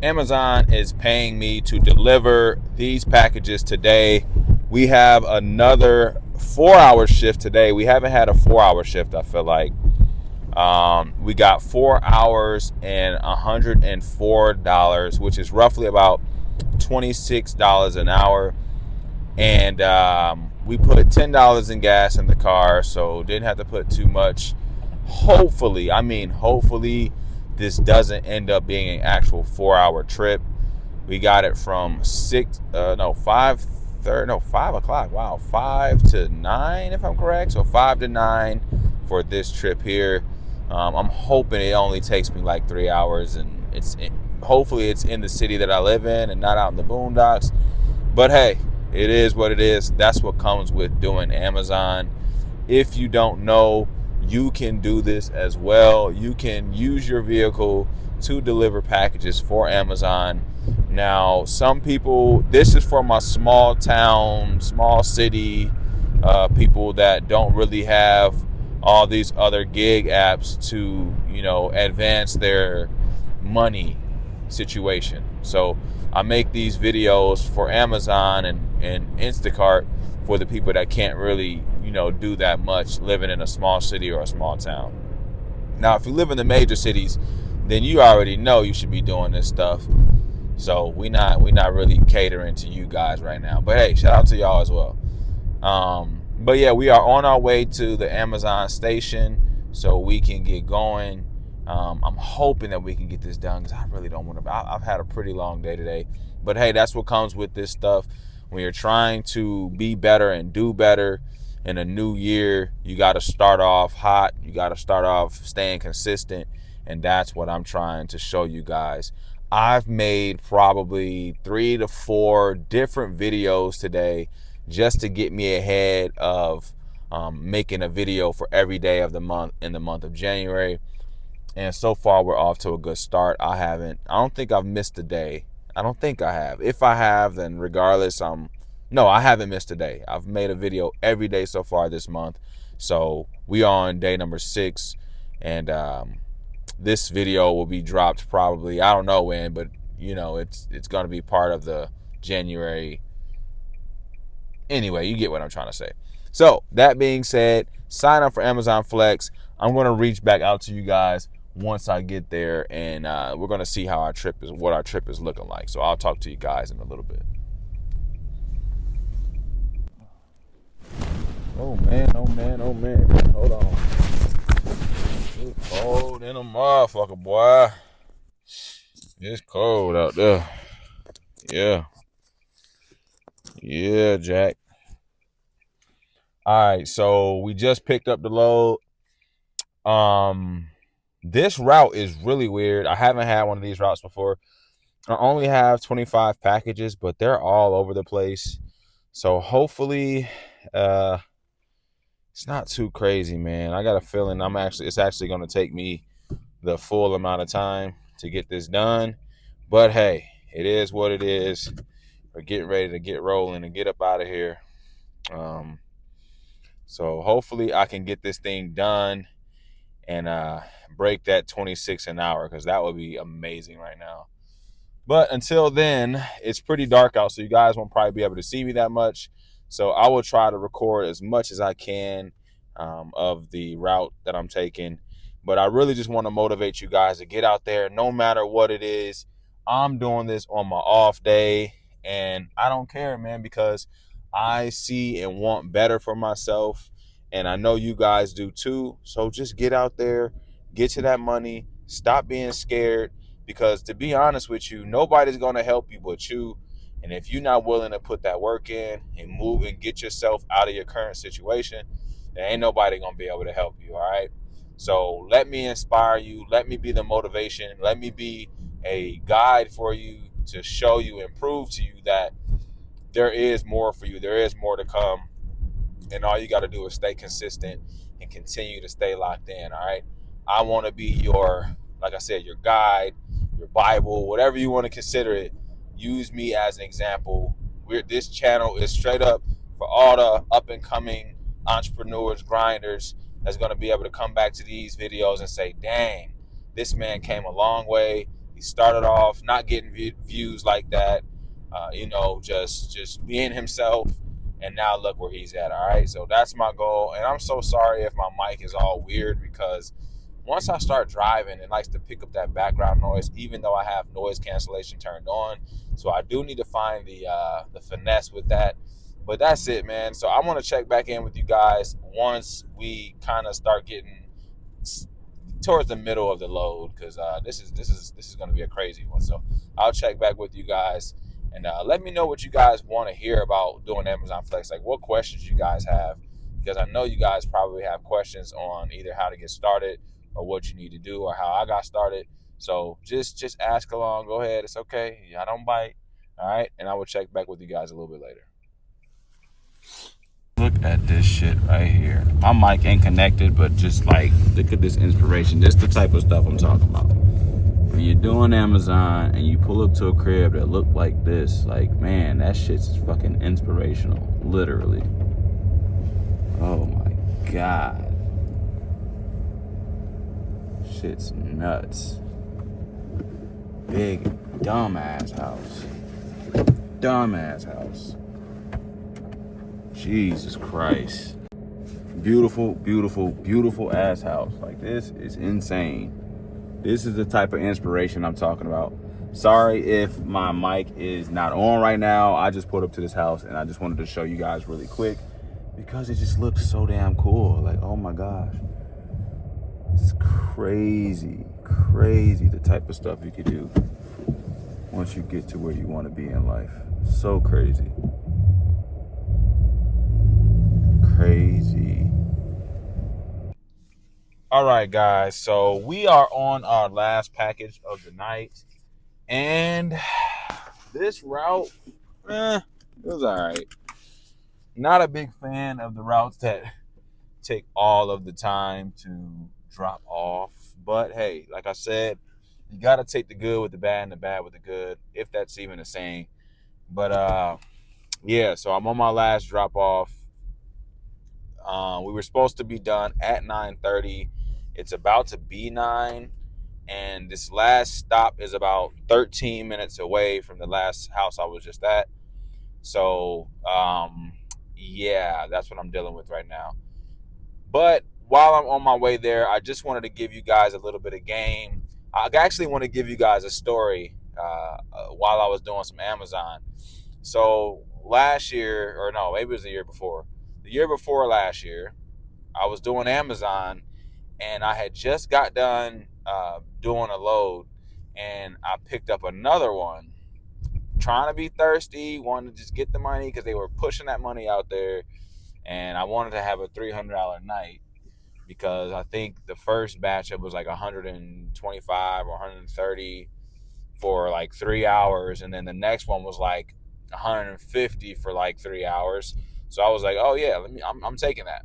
Amazon is paying me to deliver these packages today. We have another 4-hour shift today. We haven't had a 4-hour shift, I feel like. We got 4 hours and $104, which is roughly about $26 an hour. And we put $10 in gas in the car, so didn't have to put too much. Hopefully, this doesn't end up being an actual 4-hour trip. We got it from 5 o'clock. Wow, 5 to 9, if I'm correct. So 5 to 9 for this trip here. I'm hoping it only takes me like 3 hours, and hopefully it's in the city that I live in and not out in the boondocks. But hey, it is what it is. That's what comes with doing Amazon. If you don't know, you can do this as well. You can use your vehicle to deliver packages for Amazon. Now, some people, this is for my small town, small city people that don't really have all these other gig apps to, advance their money situation. So I make these videos for Amazon and Instacart for the people that can't really, do that much living in a small city or a small town. Now, if you live in the major cities, then you already know you should be doing this stuff. So we not really catering to you guys right now. But hey, shout out to y'all as well. But yeah, we are on our way to the Amazon station so we can get going. I'm hoping that we can get this done because I really don't want to. I've had a pretty long day today. But hey, that's what comes with this stuff. When you're trying to be better and do better in a new year, you got to start off hot. You got to start off staying consistent. And that's what I'm trying to show you guys. I've made probably 3 to 4 different videos today just to get me ahead of making a video for every day of the month in the month of January. And so far, we're off to a good start. I don't think I've missed a day. I don't think I have. If I have, then regardless, no, I haven't missed a day. I've made a video every day so far this month. So we are on day number 6. And this video will be dropped probably, I don't know when, but it's going to be part of the January. Anyway, you get what I'm trying to say. So that being said, sign up for Amazon Flex. I'm going to reach back out to you guys once I get there, and we're going to see how what our trip is looking like. So I'll talk to you guys in a little bit. Oh man. Hold on. It's cold in a motherfucker, boy. It's cold out there. Yeah, Jack. All right, so we just picked up the load. This route is really weird. I haven't had one of these routes before. I only have 25 packages, but they're all over the place. So hopefully, it's not too crazy, man. I got a feeling it's actually going to take me the full amount of time to get this done. But hey, it is what it is. We're getting ready to get rolling and get up out of here. So hopefully I can get this thing done and break that 26 an hour, because that would be amazing right now. But until then, it's pretty dark out, so you guys won't probably be able to see me that much. So I will try to record as much as I can of the route that I'm taking. But I really just want to motivate you guys to get out there no matter what it is. I'm doing this on my off day, and I don't care, man, because I see and want better for myself, and I know you guys do too. So just get out there, get to that money, stop being scared, because to be honest with you, nobody's going to help you but you. And if you're not willing to put that work in and move and get yourself out of your current situation, there ain't nobody going to be able to help you, all right? So let me inspire you. Let me be the motivation. Let me be a guide for you to show you and prove to you that there is more for you. There is more to come. And all you got to do is stay consistent and continue to stay locked in, all right? I want to be your, like I said, your guide, your Bible, whatever you want to consider it. Use me as an example. This channel is straight up for all the up-and-coming entrepreneurs, grinders, that's going to be able to come back to these videos and say, dang, this man came a long way. He started off not getting views like that, just being himself, and now look where he's at. All right, so that's my goal, and I'm so sorry if my mic is all weird because once I start driving, it likes to pick up that background noise, even though I have noise cancellation turned on. So I do need to find the finesse with that. But that's it, man. So I want to check back in with you guys once we kind of start getting towards the middle of the load, because this is going to be a crazy one. So I'll check back with you guys, and let me know what you guys want to hear about doing Amazon Flex. Like what questions you guys have, because I know you guys probably have questions on either how to get started or what you need to do or how I got started. So just ask along. Go ahead. It's okay. I don't bite. All right. And I will check back with you guys a little bit later. Look at this shit right here. My mic ain't connected, but just like, look at this inspiration. This is the type of stuff I'm talking about. When you're doing Amazon and you pull up to a crib that look like this, like, man, that shit's fucking inspirational. Literally. Oh my God. Shit's nuts. Big, dumbass house. Dumbass house. Jesus Christ. Beautiful, beautiful, beautiful ass house. Like, this is insane. This is the type of inspiration I'm talking about. Sorry if my mic is not on right now. I just pulled up to this house and I just wanted to show you guys really quick because it just looks so damn cool. Like, oh my gosh. It's crazy, crazy the type of stuff you could do once you get to where you want to be in life. So crazy. Crazy. All right, guys. So we are on our last package of the night, and this route, it was all right. Not a big fan of the routes that take all of the time to drop off, but hey, like I said, you got to take the good with the bad and the bad with the good, if that's even a saying. But yeah, so I'm on my last drop off. We were supposed to be done at 9:30. It's about to be 9, and this last stop is about 13 minutes away from the last house I was just at. So, yeah, that's what I'm dealing with right now. But while I'm on my way there, I just wanted to give you guys a little bit of game. I actually want to give you guys a story while I was doing some Amazon. So last year, or no, maybe it was the year before. The year before last year, I was doing Amazon, and I had just got done doing a load, and I picked up another one, trying to be thirsty, wanted to just get the money because they were pushing that money out there, and I wanted to have a $300 night because I think the first batch it was like 125 or 130 for like 3 hours, and then the next one was like 150 for like 3 hours. So I was like, oh yeah, I'm taking that.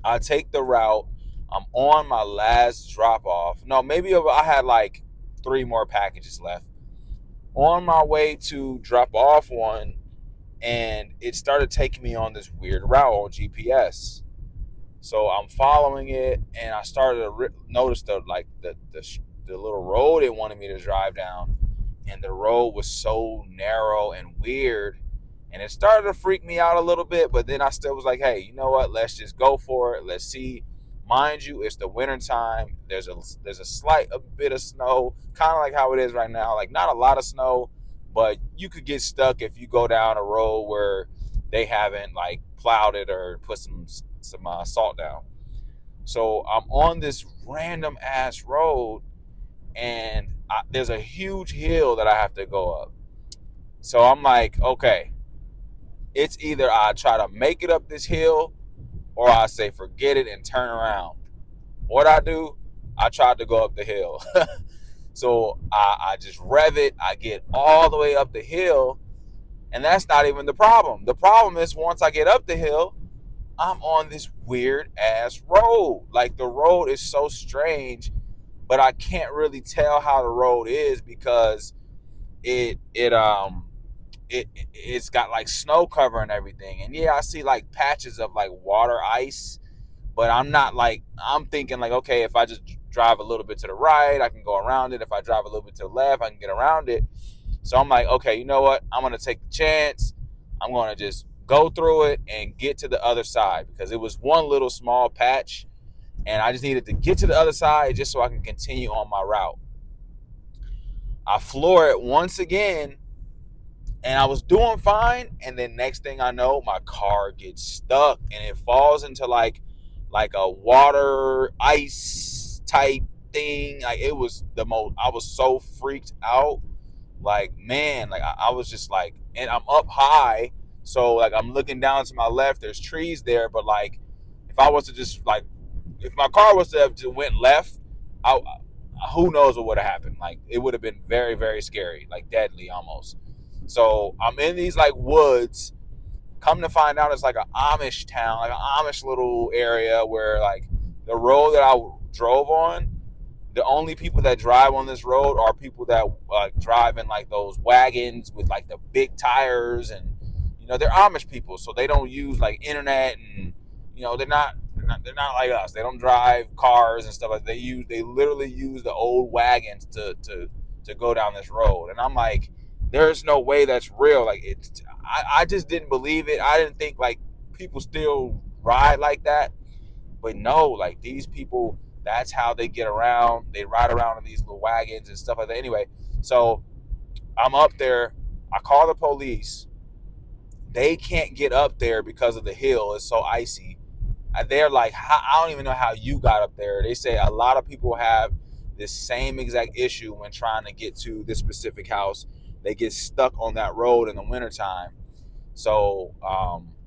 I take the route. I'm on my last drop off. No, maybe I had like 3 more packages left. On my way to drop off one, and it started taking me on this weird route on GPS. So I'm following it, and I started to notice the little road it wanted me to drive down, and the road was so narrow and weird, and it started to freak me out a little bit. But then I still was like, hey, you know what? Let's just go for it. Let's see. Mind you, it's the winter time. There's a slight bit of snow, kind of like how it is right now. Like, not a lot of snow, but you could get stuck if you go down a road where they haven't like plowed it or put some salt down. So I'm on this random ass road, and there's a huge hill that I have to go up. So I'm like, okay, it's either I try to make it up this hill or I say forget it and turn around. What I do, I tried to go up the hill. So I just rev it. I get all the way up the hill, and that's not even the problem. The problem is once I get up the hill, I'm on this weird ass road. Like, the road is so strange, but I can't really tell how the road is because it's got like snow cover and everything. And yeah, I see like patches of like water ice, but I'm thinking like, okay, if I just drive a little bit to the right, I can go around it. If I drive a little bit to the left, I can get around it. So I'm like, okay, you know what? I'm going to take the chance. I'm going to just go through it and get to the other side, because it was one little small patch and I just needed to get to the other side just so I can continue on my route. I floor it once again, and I was doing fine, and then next thing I know, my car gets stuck and it falls into like a water ice type thing. Like, it was the most, I was so freaked out. Like, man, like I was just like, and I'm up high, so like I'm looking down to my left, there's trees there, but like if I was to just like, if my car was to have just went left, I, who knows what would have happened. Like, it would have been very, very scary, like deadly almost. So I'm in these like woods. Come to find out, it's like an Amish town, like an Amish little area where like the road that I drove on, the only people that drive on this road are people that drive in like those wagons with like the big tires, and they're Amish people, so they don't use like internet, and they're not like us. They don't drive cars and stuff like that. They literally use the old wagons to go down this road, and I'm like, there's no way that's real. Like, I just didn't believe it. I didn't think like people still ride like that. But no, like, these people, that's how they get around. They ride around in these little wagons and stuff like that. Anyway, so I'm up there. I call the police. They can't get up there because of the hill. It's so icy. And they're like, I don't even know how you got up there. They say a lot of people have this same exact issue when trying to get to this specific house. They get stuck on that road in the wintertime. So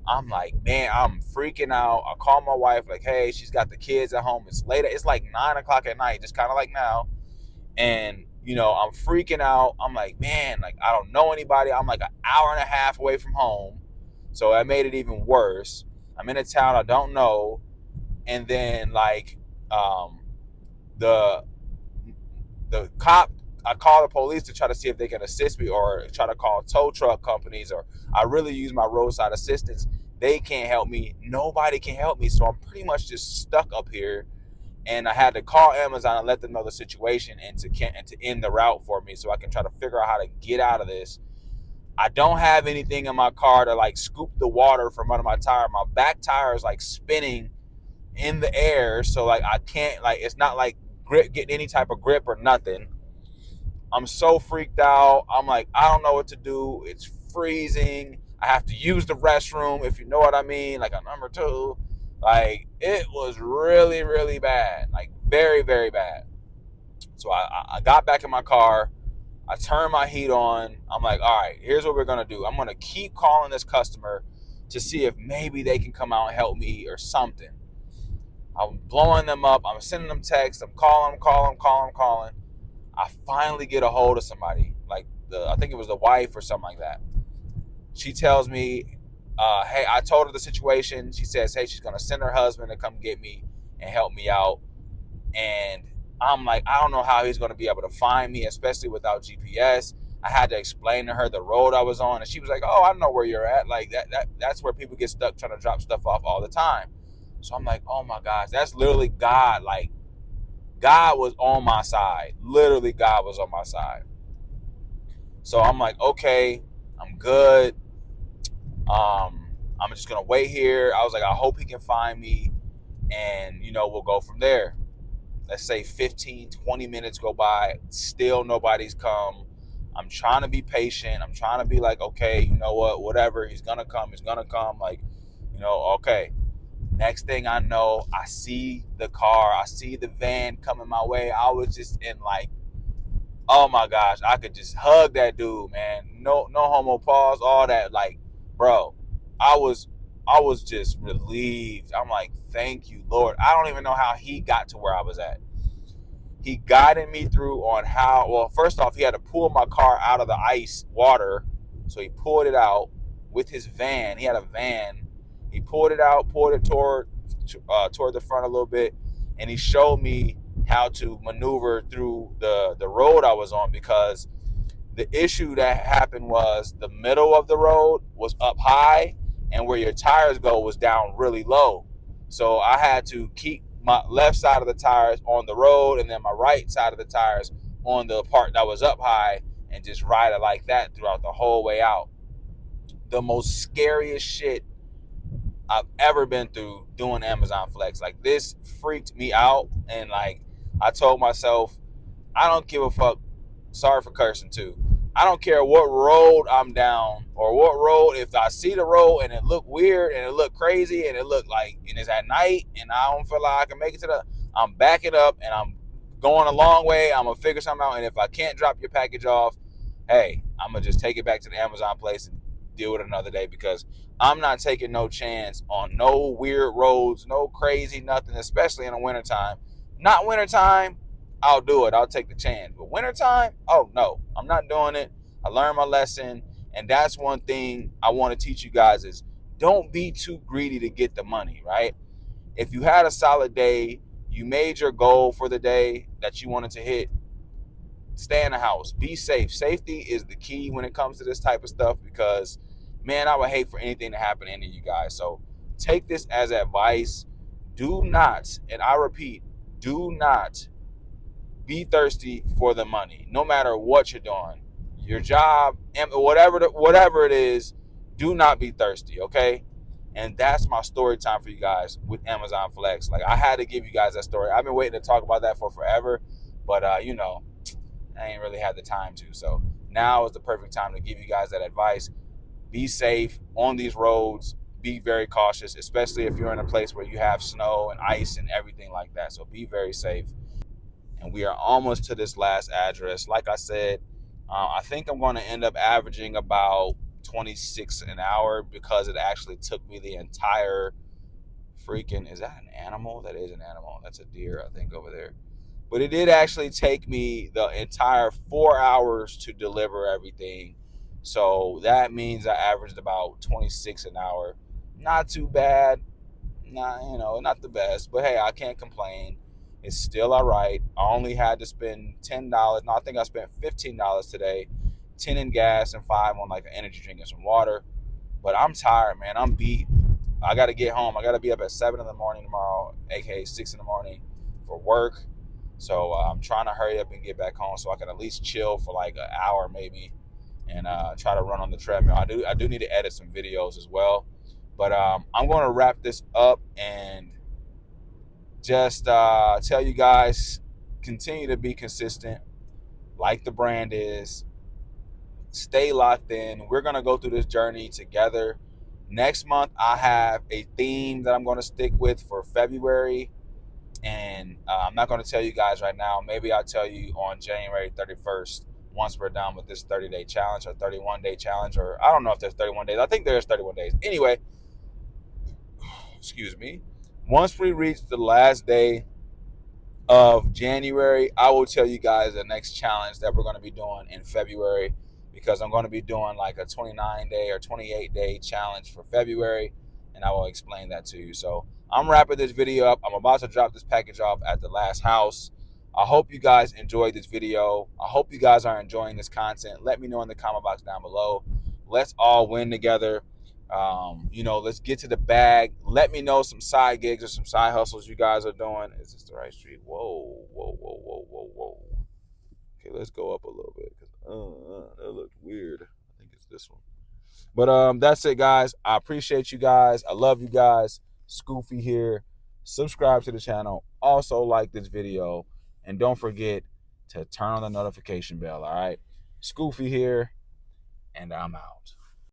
I'm like, man, I'm freaking out. I call my wife, like, hey, she's got the kids at home. It's late. It's like 9 o'clock at night, just kind of like now. And, I'm freaking out. I'm like, man, like, I don't know anybody. I'm like an hour and a half away from home. So that made it even worse. I'm in a town I don't know. And then, like, the cop, I call the police to try to see if they can assist me, or try to call tow truck companies, or I really use my roadside assistance. They can't help me. Nobody can help me. So I'm pretty much just stuck up here. And I had to call Amazon and let them know the situation, and to end the route for me so I can try to figure out how to get out of this. I don't have anything in my car to like scoop the water from under my tire. My back tire is like spinning in the air. So like I can't, like, it's not like getting any type of grip or nothing. I'm so freaked out. I'm like, I don't know what to do. It's freezing. I have to use the restroom, if you know what I mean, like a number two. Like, it was really, really bad. Like, very, very bad. So I got back in my car. I turned my heat on. I'm like, all right, here's what we're going to do. I'm going to keep calling this customer to see if maybe they can come out and help me or something. I'm blowing them up. I'm sending them texts. I'm calling. I finally get a hold of somebody, like I think it was the wife or something like that. She tells me, hey, I told her the situation. She says, hey, she's going to send her husband to come get me and help me out. And I'm like, I don't know how he's going to be able to find me, especially without GPS. I had to explain to her the road I was on, and she was like, oh, I know where you're at. Like, that's where people get stuck trying to drop stuff off all the time. So I'm like, oh my gosh, that's literally God. Like, God was on my side. Literally, God was on my side. So I'm like, okay, I'm good. I'm just gonna wait here. I was like, I hope he can find me, and we'll go from there. Let's say 15, 20 minutes go by, still nobody's come. I'm trying to be patient. I'm trying to be like, okay, you know what, whatever, he's gonna come. Like, okay. Next thing I know, I see the car, I see the van coming my way. I was just in like, oh my gosh, I could just hug that dude, man. No homo pause, all that. Like, bro, I was just relieved. I'm like, thank you, Lord. I don't even know how he got to where I was at. He guided me through on how, well, first off, he had to pull my car out of the ice water. So he pulled it out with his van. He had a van. He pulled it out, pulled it toward the front a little bit, and he showed me how to maneuver through the road I was on, because the issue that happened was the middle of the road was up high, and where your tires go was down really low. So I had to keep my left side of the tires on the road, and then my right side of the tires on the part that was up high, and just ride it like that throughout the whole way out. The most scariest shit I've ever been through doing Amazon Flex. Like, this freaked me out, and like, I told myself, I don't give a fuck. Sorry for cursing too. I don't care what road I'm down or what road. If I see the road and it look weird and it look crazy and it look like, and it's at night and I don't feel like I can make it to the, I'm backing up and I'm going a long way. I'm gonna figure something out. And if I can't drop your package off, hey, I'm gonna just take it back to the Amazon place and deal with it another day, because I'm not taking no chance on no weird roads, no crazy nothing, especially in the wintertime. Not wintertime, I'll do it. I'll take the chance. But wintertime, oh no, I'm not doing it. I learned my lesson. And that's one thing I want to teach you guys is, don't be too greedy to get the money, right? If you had a solid day, you made your goal for the day that you wanted to hit, stay in the house. Be safe. Safety is the key when it comes to this type of stuff, because, man, I would hate for anything to happen to any of you guys. So take this as advice. Do not, and I repeat, do not be thirsty for the money, no matter what you're doing, your job, whatever it is. Do not be thirsty, okay? And that's my story time for you guys with Amazon Flex. Like, I had to give you guys that story. I've been waiting to talk about that for forever, but I ain't really had the time to. So now is the perfect time to give you guys that advice. Be safe on these roads. Be very cautious, especially if you're in a place where you have snow and ice and everything like that. So be very safe. And we are almost to this last address. Like I said, I think I'm going to end up averaging about 26 an hour, because it actually took me the entire freaking, is that an animal? That is an animal. That's a deer, I think, over there. But it did actually take me the entire 4 hours to deliver everything. So that means I averaged about 26 an hour. Not too bad. Not the best, but hey, I can't complain. It's still all right. I only had to spend $10. No, I think I spent $15 today, 10 in gas and 5 on like an energy drink and some water. But I'm tired, man. I'm beat. I got to get home. I got to be up at 7 in the morning tomorrow, aka 6 in the morning, for work. So I'm trying to hurry up and get back home so I can at least chill for like an hour maybe, and try to run on the treadmill. I do need to edit some videos as well. But I'm going to wrap this up and just tell you guys, continue to be consistent like the brand is. Stay locked in. We're going to go through this journey together. Next month, I have a theme that I'm going to stick with for February. And I'm not going to tell you guys right now. Maybe I'll tell you on January 31st, once we're done with this 30-day challenge or 31-day challenge. Or I don't know if there's 31 days. I think there's 31 days. Anyway, excuse me. Once we reach the last day of January, I will tell you guys the next challenge that we're going to be doing in February, because I'm going to be doing like a 29-day or 28-day challenge for February, and I will explain that to you. So I'm wrapping this video up. I'm about to drop this package off at the last house. I hope you guys enjoyed this video. I hope you guys are enjoying this content. Let me know in the comment box down below. Let's all win together. Let's get to the bag. Let me know some side gigs or some side hustles you guys are doing. Is this the right street? Whoa, whoa, whoa, whoa, whoa, whoa. Okay, let's go up a little bit, because that looked weird. I think it's this one. But that's it, guys. I appreciate you guys. I love you guys. Scoofy here. Subscribe to the channel. Also like this video. And don't forget to turn on the notification bell, all right? Scoofy here, and I'm out.